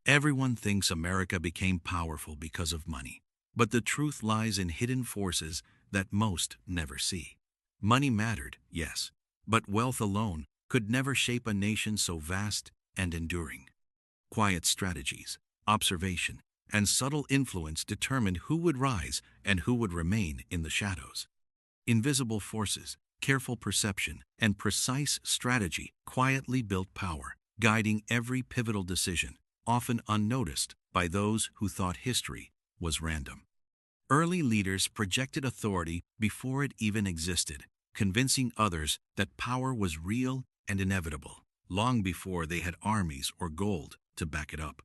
Everyone thinks America became powerful because of money. But the truth lies in hidden forces that most never see. Money mattered, yes, but wealth alone could never shape a nation so vast and enduring. Quiet strategies, observation, and subtle influence determined who would rise and who would remain in the shadows. Invisible forces, careful perception, and precise strategy quietly built power, guiding every pivotal decision, often unnoticed by those who thought history was random. Early leaders projected authority before it even existed, convincing others that power was real and inevitable, long before they had armies or gold to back it up.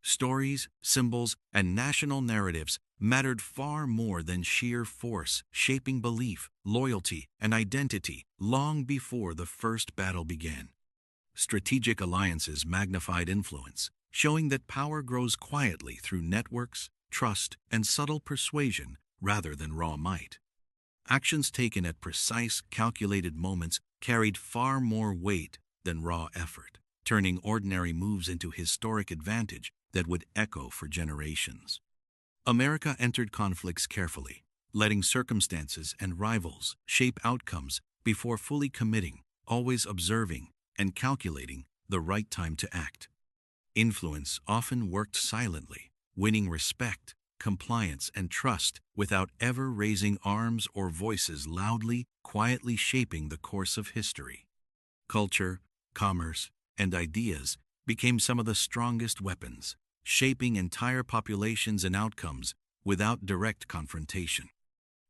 Stories, symbols, and national narratives mattered far more than sheer force, shaping belief, loyalty, and identity long before the first battle began. Strategic alliances magnified influence, showing that power grows quietly through networks, trust, and subtle persuasion rather than raw might. Actions taken at precise, calculated moments carried far more weight than raw effort, turning ordinary moves into historic advantage that would echo for generations. America entered conflicts carefully, letting circumstances and rivals shape outcomes before fully committing, always observing and calculating the right time to act. Influence often worked silently, winning respect, compliance, and trust without ever raising arms or voices loudly, quietly shaping the course of history. Culture, commerce, and ideas became some of the strongest weapons, shaping entire populations and outcomes without direct confrontation.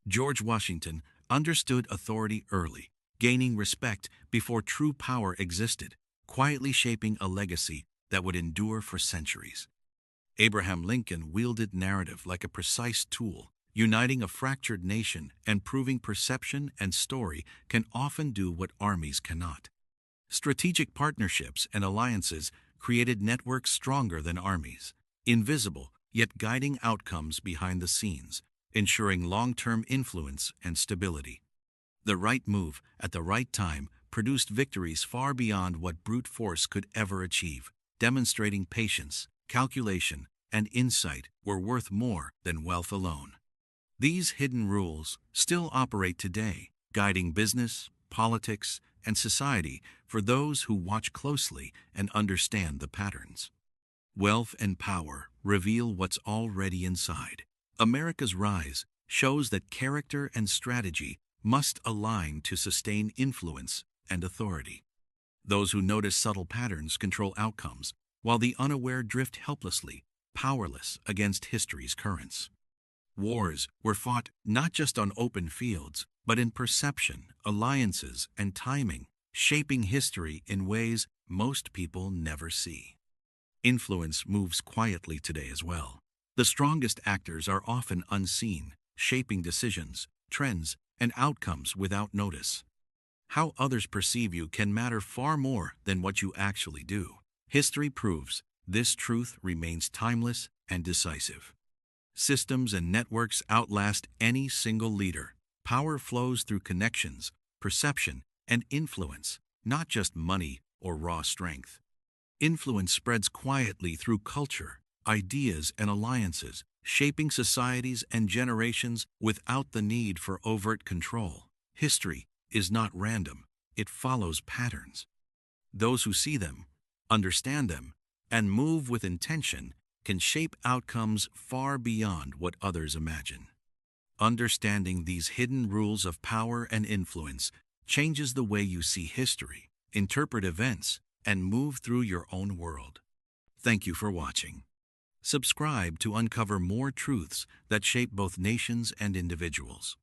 George Washington understood authority early, gaining respect before true power existed, quietly shaping a legacy that would endure for centuries. Abraham Lincoln wielded narrative like a precise tool, uniting a fractured nation and proving perception and story can often do what armies cannot. Strategic partnerships and alliances created networks stronger than armies, invisible yet guiding outcomes behind the scenes, ensuring long-term influence and stability. The right move at the right time produced victories far beyond what brute force could ever achieve, demonstrating patience, calculation, and insight were worth more than wealth alone. These hidden rules still operate today, guiding business, politics, and society for those who watch closely and understand the patterns. Wealth and power reveal what's already inside. America's rise shows that character and strategy must align to sustain influence and authority. Those who notice subtle patterns control outcomes, while the unaware drift helplessly, powerless against history's currents. Wars were fought not just on open fields, but in perception, alliances, and timing, shaping history in ways most people never see. Influence moves quietly today as well. The strongest actors are often unseen, shaping decisions, trends, and outcomes without notice. How others perceive you can matter far more than what you actually do. History proves this truth remains timeless and decisive. Systems and networks outlast any single leader. Power flows through connections, perception, and influence, not just money or raw strength. Influence spreads quietly through culture, ideas, and alliances, shaping societies and generations without the need for overt control. History is not random, it follows patterns. Those who see them, understand them, and move with intention can shape outcomes far beyond what others imagine. Understanding these hidden rules of power and influence changes the way you see history, interpret events, and move through your own world. Thank you for watching. Subscribe to uncover more truths that shape both nations and individuals.